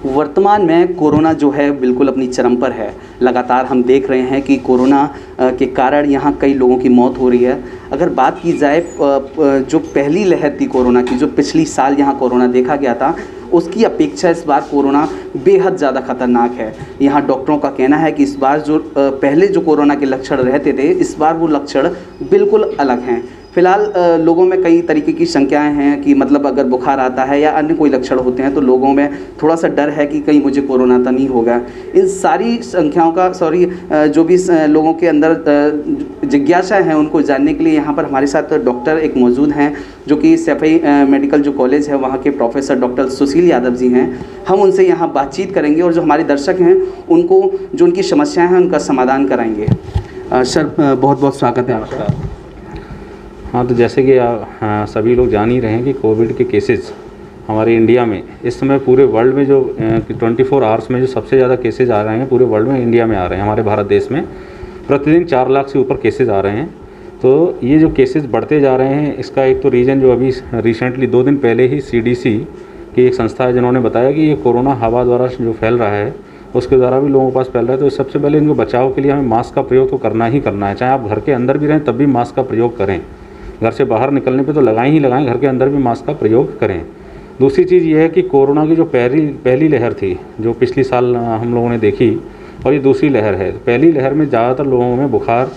वर्तमान में कोरोना जो है बिल्कुल अपनी चरम पर है। लगातार हम देख रहे हैं कि कोरोना के कारण यहाँ कई लोगों की मौत हो रही है। अगर बात की जाए जो पहली लहर थी कोरोना की, जो पिछली साल यहाँ कोरोना देखा गया था, उसकी अपेक्षा इस बार कोरोना बेहद ज़्यादा खतरनाक है। यहाँ डॉक्टरों का कहना है कि इस बार जो पहले जो कोरोना के लक्षण रहते थे, इस बार वो लक्षण बिल्कुल अलग हैं। फ़िलहाल लोगों में कई तरीके की शंकाएं हैं कि मतलब अगर बुखार आता है या अन्य कोई लक्षण होते हैं तो लोगों में थोड़ा सा डर है कि कहीं मुझे कोरोना तो नहीं होगा। इन सारी संख्याओं का जो भी लोगों के अंदर जिज्ञासा है उनको जानने के लिए यहाँ पर हमारे साथ डॉक्टर एक मौजूद हैं, जो कि सैफई मेडिकल जो कॉलेज है वहाँ के प्रोफेसर डॉक्टर सुशील यादव जी हैं। हम उनसे यहाँ बातचीत करेंगे और जो हमारे दर्शक हैं उनको जो उनकी समस्याएँ हैं उनका समाधान कराएँगे। सर, बहुत बहुत स्वागत है आपका। हाँ, तो जैसे कि सभी लोग जान ही रहे हैं कि कोविड के केसेस हमारे इंडिया में इस समय पूरे वर्ल्ड में जो 24 आवर्स में जो सबसे ज़्यादा केसेस आ रहे हैं पूरे वर्ल्ड में इंडिया में आ रहे हैं। हमारे भारत देश में प्रतिदिन 4 लाख से ऊपर केसेस आ रहे हैं। तो ये जो केसेस बढ़ते जा रहे हैं, इसका एक तो रीज़न जो अभी रिसेंटली 2 दिन पहले ही CDC की एक संस्था है जिन्होंने बताया कि ये कोरोना हवा द्वारा जो फैल रहा है उसके द्वारा भी लोगों के पास फैल रहा है। तो सबसे पहले इनको बचाव के लिए हमें मास्क का प्रयोग तो करना ही करना है। चाहे आप घर के अंदर भी रहें तब भी मास्क का प्रयोग करें। घर से बाहर निकलने पे तो लगाएं ही लगाएं, घर के अंदर भी मास्क का प्रयोग करें। दूसरी चीज़ ये है कि कोरोना की जो पहली लहर थी जो पिछली साल हम लोगों ने देखी, और ये दूसरी लहर है। पहली लहर में ज़्यादातर लोगों में बुखार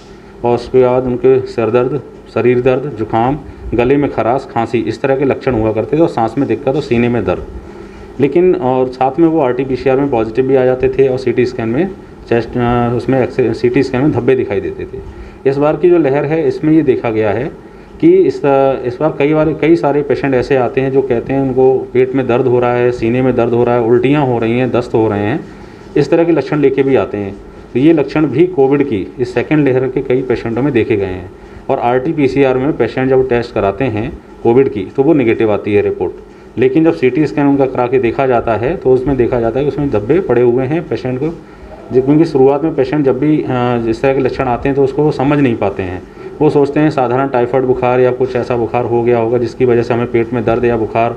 और उसके बाद उनके सिर दर्द, शरीर दर्द, जुकाम, गले में खराश, खांसी, इस तरह के लक्षण हुआ करते थे और सांस में दिक्कत और सीने में दर्द। लेकिन और साथ में वो RT-PCR में पॉजिटिव भी आ जाते थे और CT स्कैन में CT स्कैन में धब्बे दिखाई देते थे। इस बार की जो लहर है इसमें ये देखा गया है कि इस बार कई सारे पेशेंट ऐसे आते हैं जो कहते हैं उनको पेट में दर्द हो रहा है, सीने में दर्द हो रहा है, उल्टियाँ हो रही हैं, दस्त हो रहे हैं, इस तरह के लक्षण लेके भी आते हैं। तो ये लक्षण भी कोविड की इस सेकंड लहर के कई पेशेंटों में देखे गए हैं। और RT-PCR में पेशेंट जब टेस्ट कराते हैं कोविड की तो वो निगेटिव आती है रिपोर्ट। लेकिन जब CT स्कैन उनका करा के देखा जाता है तो उसमें देखा जाता है कि उसमें धब्बे पड़े हुए हैं पेशेंट को। क्योंकि शुरुआत में पेशेंट जब भी इस तरह के लक्षण आते हैं तो उसको वो समझ नहीं पाते हैं। वो सोचते हैं साधारण टाइफाइड बुखार या कुछ ऐसा बुखार हो गया होगा जिसकी वजह से हमें पेट में दर्द या बुखार,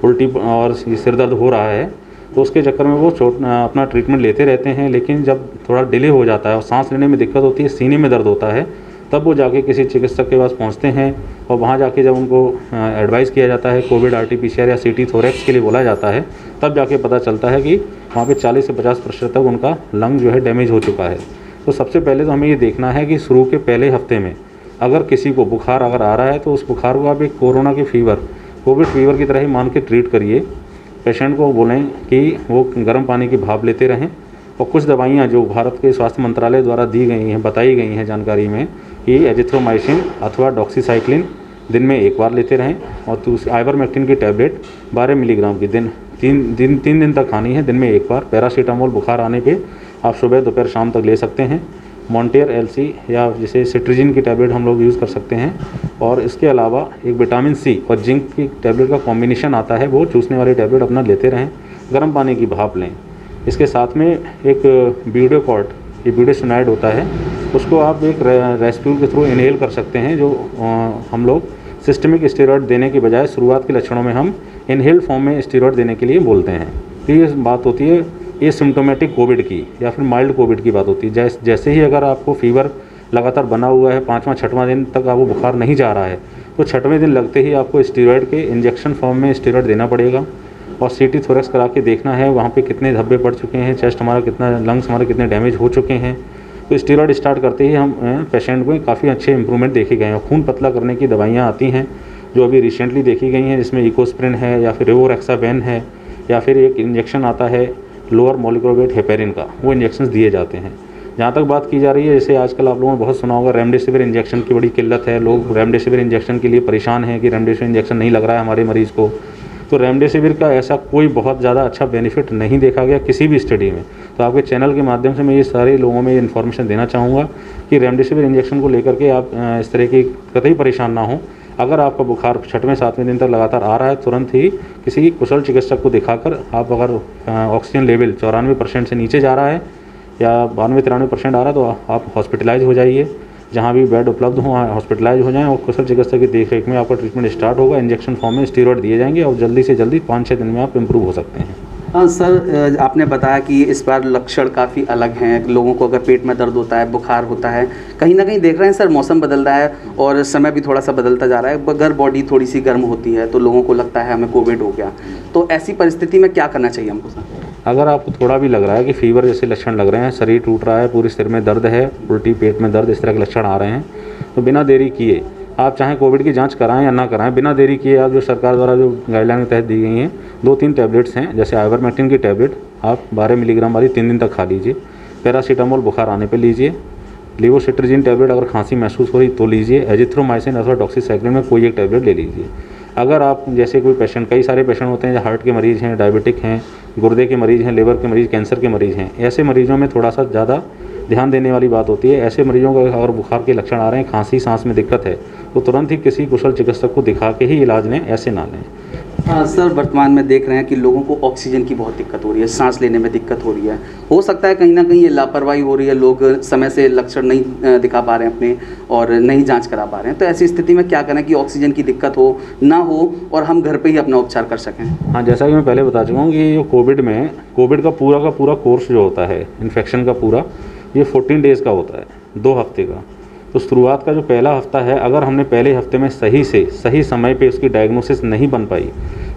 उल्टी और सिर दर्द हो रहा है। तो उसके चक्कर में वो अपना ट्रीटमेंट लेते रहते हैं। लेकिन जब थोड़ा डिले हो जाता है और सांस लेने में दिक्कत होती है, सीने में दर्द होता है, तब वो जाके किसी चिकित्सक के पास पहुंचते हैं और वहाँ जाके जब उनको एडवाइस किया जाता है, कोविड RT-PCR या CT थोरैक्स के लिए बोला जाता है, तब जाके पता चलता है कि वहाँ पे 40 से 50% तक उनका लंग जो है डैमेज हो चुका है। तो सबसे पहले तो हमें ये देखना है कि शुरू के पहले हफ्ते में अगर किसी को बुखार अगर आ रहा है तो उस बुखार को आप एक कोविड फीवर की तरह ही मान के ट्रीट करिए। पेशेंट को बोलें कि वो गर्म पानी की भाप लेते रहें और कुछ दवाइयाँ जो भारत के स्वास्थ्य मंत्रालय द्वारा दी गई हैं, बताई गई हैं जानकारी में, कि एजिथ्रोमाइसिन अथवा डॉक्सीसाइक्लिन दिन में 1 बार लेते रहें। और आइवरमेक्टिन की टैबलेट 12 मिलीग्राम की 3 दिन तक खानी है, दिन में 1 बार। पैरासीटामोल बुखार आने पे आप सुबह, दोपहर, शाम तक ले सकते हैं। मॉन्टेयर LC या जैसे सिट्रिजिन की टैबलेट हम लोग यूज़ कर सकते हैं। और इसके अलावा एक विटामिन C और जिंक की टैबलेट का कॉम्बिनेशन आता है, वो चूसने वाली टैबलेट अपना लेते रहें। गर्म पानी की भाप लें। इसके साथ में एक ब्यूडेसिनाइड होता है, उसको आप एक रेस्प्यूल के थ्रू इनहेल कर सकते हैं, जो हम लोग सिस्टमिक स्टेरॉयड देने के बजाय शुरुआत के लक्षणों में हम इनहेल फॉर्म में स्टेरॉयड देने के लिए बोलते हैं। तो ये बात होती है ये सिम्टोमेटिक कोविड की या फिर माइल्ड कोविड की बात होती है। जैसे ही अगर आपको फीवर लगातार बना हुआ है, 5वां 6वां दिन तक आपको बुखार नहीं जा रहा है, तो 6वें दिन लगते ही आपको स्टेरॉयड के इंजेक्शन फॉर्म में स्टेरॉयड देना पड़ेगा। और CT थोरैक्स करा के देखना है वहाँ पे कितने धब्बे पड़ चुके हैं, चेस्ट हमारा कितना, लंग्स हमारे कितने डैमेज हो चुके हैं। तो स्टेरॉयड स्टार्ट करते ही हम पेशेंट को काफ़ी अच्छे इंप्रूवमेंट देखे गए हैं। खून पतला करने की दवाइयाँ आती हैं जो अभी रिसेंटली देखी गई हैं, जिसमें इकोस्प्रिन है या फिर रिवोरेक्साबेन है, या फिर एक इंजेक्शन आता है लोअर मॉलिक्यूलर वेट हेपेरिन का, वो इंजेक्शंस दिए जाते हैं। जहाँ तक बात की जा रही है, जैसे आजकल आप लोगों ने बहुत सुना होगा रेमडेसिविर इंजेक्शन की बड़ी किल्लत है। लोग रेमडेसिविर इंजेक्शन के लिए परेशान हैं कि रेमडेसिविर इंजेक्शन नहीं लग रहा है हमारे मरीज़ को। तो रेमडेसिविर का ऐसा कोई बहुत ज़्यादा अच्छा बेनिफिट नहीं देखा गया किसी भी स्टडी में। तो आपके चैनल के माध्यम से मैं ये सारे लोगों में ये इन्फॉर्मेशन देना चाहूँगा कि रेमडेसिविर इंजेक्शन को लेकर के आप इस तरह की कतई परेशान ना हो। अगर आपका बुखार 6वें 7वें दिन तक लगातार आ रहा है, तुरंत ही किसी कुशल चिकित्सक को दिखाकर, आप अगर ऑक्सीजन लेवल 94% से नीचे जा रहा है या 92-93% आ रहा है, तो आप हॉस्पिटलाइज हो जाइए। जहाँ भी बेड उपलब्ध हो वहाँ हॉस्पिटलाइज हो जाएं और कुशल चिकित्सक की देखरेख में आपका ट्रीटमेंट स्टार्ट होगा। इंजेक्शन फॉर्म में स्टेरॉयड दिए जाएंगे और जल्दी से जल्दी 5-6 दिन में आप इम्प्रूव हो सकते हैं। सर आपने बताया कि इस बार लक्षण काफ़ी अलग हैं। लोगों को अगर पेट में दर्द होता है, बुखार होता है, कहीं ना कहीं देख रहे हैं सर मौसम बदल रहा है और समय भी थोड़ा सा बदलता जा रहा है। अगर बॉडी थोड़ी सी गर्म होती है तो लोगों को लगता है हमें कोविड हो गया। तो ऐसी परिस्थिति में क्या करना चाहिए हमको सर? अगर आपको थोड़ा भी लग रहा है कि फीवर जैसे लक्षण लग रहे हैं, शरीर टूट रहा है, पूरे सिर में दर्द है, उल्टी, पेट में दर्द, इस तरह के लक्षण आ रहे हैं, तो बिना देरी किए आप चाहे कोविड की जांच कराएं या ना कराएं, बिना देरी किए आप जो सरकार द्वारा जो गाइडलाइन के तहत दी गई हैं 2-3 टैबलेट्स हैं, जैसे आइवरमेक्टिन की टैबलेट आप 12 मिलीग्राम वाली 3 दिन तक खा लीजिए। पैरासीटामोल बुखार आने पे लीजिए। लेवोसिट्राजिन टैबलेट अगर खांसी महसूस हो रही तो लीजिए। एजिथ्रोमाइसिन अथवा डॉक्सीसाइक्लिन में कोई एक टैबलेट ले लीजिए। अगर आप जैसे कोई पेशेंट, कई सारे पेशेंट होते हैं जो हार्ट के मरीज़ हैं, डायबिटिक हैं, गुर्दे के मरीज़ हैं, लिवर के मरीज़, कैंसर के मरीज़ हैं, ऐसे मरीज़ों में थोड़ा सा ज़्यादा ध्यान देने वाली बात होती है। ऐसे मरीजों को अगर बुखार के लक्षण आ रहे हैं, खांसी, सांस में दिक्कत है, तो तुरंत ही किसी कुशल चिकित्सक को दिखा के ही इलाज लें, ऐसे ना लें। सर वर्तमान में देख रहे हैं कि लोगों को ऑक्सीजन की बहुत दिक्कत हो रही है, सांस लेने में दिक्कत हो रही है। हो सकता है कहीं ना कहीं ये लापरवाही हो रही है, लोग समय से लक्षण नहीं दिखा पा रहे हैं अपने और नहीं जांच करा पा रहे हैं। तो ऐसी स्थिति में क्या करें कि ऑक्सीजन की दिक्कत हो ना हो और हम घर पे ही अपना उपचार कर सकें? हाँ, जैसा कि मैं पहले बता चुका हूँ कि कोविड का पूरा कोर्स जो होता है इन्फेक्शन का पूरा, ये 14 डेज़ का होता है, 2 हफ्ते का। तो शुरुआत का जो पहला हफ्ता है, अगर हमने पहले हफ्ते में सही समय पे उसकी डायग्नोसिस नहीं बन पाई,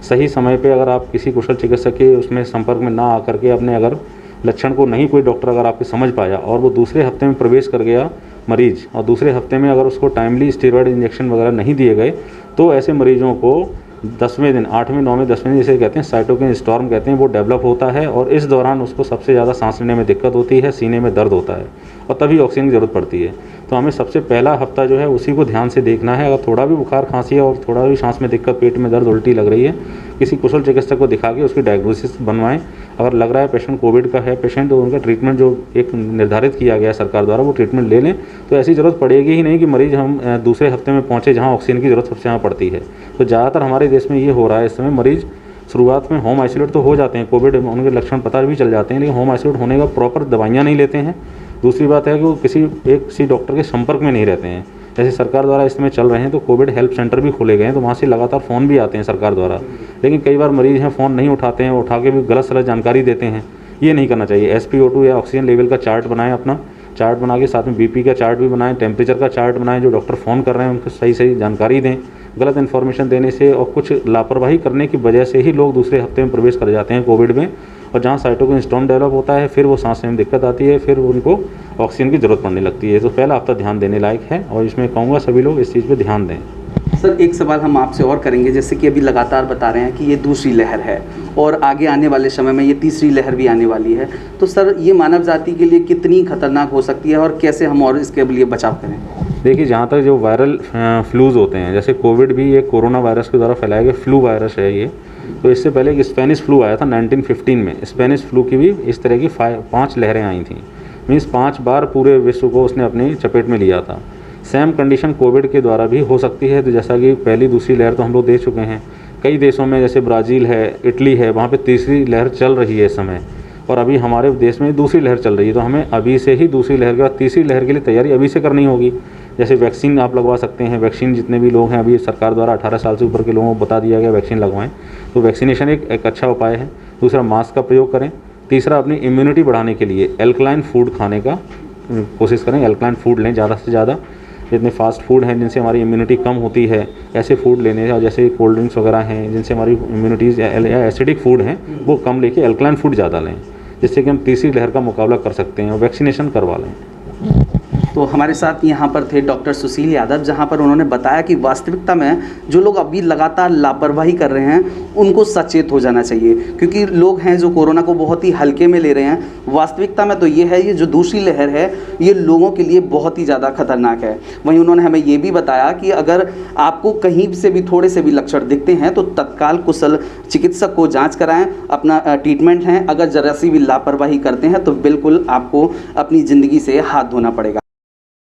सही समय पे अगर आप किसी कुशल चिकित्सक के उसमें संपर्क में ना आकर के अपने अगर लक्षण को नहीं कोई डॉक्टर अगर आपके समझ पाया और वो दूसरे हफ्ते में प्रवेश कर गया मरीज़, और दूसरे हफ्ते में अगर उसको टाइमली स्टेरॉयड इंजेक्शन वगैरह नहीं दिए गए, तो ऐसे मरीजों को 10वें दिन, 8वें, 9वें, 10वें दिन जिसे कहते हैं साइटोकिन स्टॉर्म कहते हैं, वो डेवलप होता है और इस दौरान उसको सबसे ज़्यादा सांस लेने में दिक्कत होती है, सीने में दर्द होता है और तभी ऑक्सीजन की ज़रूरत पड़ती है। तो हमें सबसे पहला हफ्ता जो है उसी को ध्यान से देखना है। अगर थोड़ा भी बुखार, खांसी है और थोड़ा भी सांस में दिक्कत, पेट में दर्द, उल्टी लग रही है, किसी कुशल चिकित्सक को दिखा के उसकी डायग्नोसिस बनवाएं। अगर लग रहा है पेशेंट कोविड का है पेशेंट, तो उनका ट्रीटमेंट जो एक निर्धारित किया गया है सरकार द्वारा, वो ट्रीटमेंट ले लें। तो ऐसी ज़रूरत पड़ेगी ही नहीं कि मरीज़ हम दूसरे हफ्ते में पहुँचे जहाँ ऑक्सीजन की ज़रूरत सबसे ज़्यादा पड़ती है। तो ज़्यादातर हमारे देश में ये हो रहा है इस समय, मरीज़ शुरुआत में होम आइसोलेट तो हो जाते हैं, कोविड उनके लक्षण पता भी चल जाते हैं, लेकिन होम आइसोलेट होने का प्रॉपर दवाइयाँ नहीं लेते हैं। दूसरी बात है कि वो किसी डॉक्टर के संपर्क में नहीं रहते हैं। जैसे सरकार द्वारा इस समय चल रहे हैं तो कोविड हेल्प सेंटर भी खोले गए हैं, तो वहाँ से लगातार फ़ोन भी आते हैं सरकार द्वारा, लेकिन कई बार मरीज़ हैं फ़ोन नहीं उठाते हैं, उठा के भी गलत जानकारी देते हैं। ये नहीं करना चाहिए। SpO2 या ऑक्सीजन लेवल का चार्ट बनाएं, अपना चार्ट बना के साथ में BP का चार्ट भी बनाएं, टेम्परेचर का चार्ट बनाएं। जो डॉक्टर फ़ोन कर रहे हैं उनको सही जानकारी दें। गलत इन्फॉर्मेशन देने से और कुछ लापरवाही करने की वजह से ही लोग दूसरे हफ्ते में प्रवेश कर जाते हैं कोविड में, और जहाँ साइटोकिन स्टॉर्म डेवलप होता है, फिर वो सांस लेने में दिक्कत आती है, फिर उनको ऑक्सीजन की ज़रूरत पड़ने लगती है। तो पहला हफ्ता ध्यान देने लायक है और इसमें कहूँगा सभी लोग इस चीज़ पे ध्यान दें। सर एक सवाल हम आपसे और करेंगे, जैसे कि अभी लगातार बता रहे हैं कि ये दूसरी लहर है और आगे आने वाले समय में ये तीसरी लहर भी आने वाली है, तो सर ये मानव जाति के लिए कितनी खतरनाक हो सकती है और कैसे हम और इसके लिए बचाव करें? देखिए, जहाँ तक जो वायरल फ्लूज़ होते हैं, जैसे कोविड भी एक कोरोना वायरस के द्वारा फैलाया गया फ्लू वायरस है ये। तो इससे पहले एक स्पेनिश फ्लू आया था 1915 में। स्पेनिश फ्लू की भी इस तरह की 5 लहरें आई थी, मीन्स 5 बार पूरे विश्व को उसने अपनी चपेट में लिया था। सेम कंडीशन कोविड के द्वारा भी हो सकती है। तो जैसा कि पहली दूसरी लहर तो हम लोग देख चुके हैं, कई देशों में जैसे ब्राज़ील है, इटली है, वहाँ पे तीसरी लहर चल रही है इस समय, और अभी हमारे देश में दूसरी लहर चल रही है। तो हमें अभी से ही दूसरी लहर के बाद तीसरी लहर के लिए तैयारी अभी से करनी होगी। जैसे वैक्सीन आप लगवा सकते हैं। वैक्सीन जितने भी लोग हैं, अभी सरकार द्वारा 18 साल से ऊपर के लोगों को बता दिया गया वैक्सीन लगवाएं। तो वैक्सीनेशन एक अच्छा उपाय है। दूसरा, मास्क का प्रयोग करें। तीसरा, अपनी इम्यूनिटी बढ़ाने के लिए एल्कलाइन फूड खाने का कोशिश करें। एल्कलाइन फूड लें ज़्यादा से ज़्यादा। जितने फास्ट फूड हैं जिनसे हमारी इम्यूनिटी कम होती है, ऐसे फूड लेने, और जैसे कोल्ड ड्रिंक्स वगैरह हैं जिनसे हमारी इम्यूनिटीज़ या एसिडिक फूड हैं वो कम लेके एल्कलाइन फूड ज़्यादा लें, जिससे कि हम तीसरी लहर का मुकाबला कर सकते हैं और वैक्सीनेशन करवा लें। तो हमारे साथ यहाँ पर थे डॉक्टर सुशील यादव, जहाँ पर उन्होंने बताया कि वास्तविकता में जो लोग अभी लगातार लापरवाही कर रहे हैं उनको सचेत हो जाना चाहिए, क्योंकि लोग हैं जो कोरोना को बहुत ही हल्के में ले रहे हैं। वास्तविकता में तो ये है, ये जो दूसरी लहर है ये लोगों के लिए बहुत ही ज़्यादा खतरनाक है। वहीं उन्होंने हमें ये भी बताया कि अगर आपको कहीं से भी थोड़े से भी लक्षण दिखते हैं तो तत्काल कुशल चिकित्सक को जाँच कराएँ, अपना ट्रीटमेंट है। अगर जरा सी भी लापरवाही करते हैं तो बिल्कुल आपको अपनी ज़िंदगी से हाथ धोना पड़ेगा।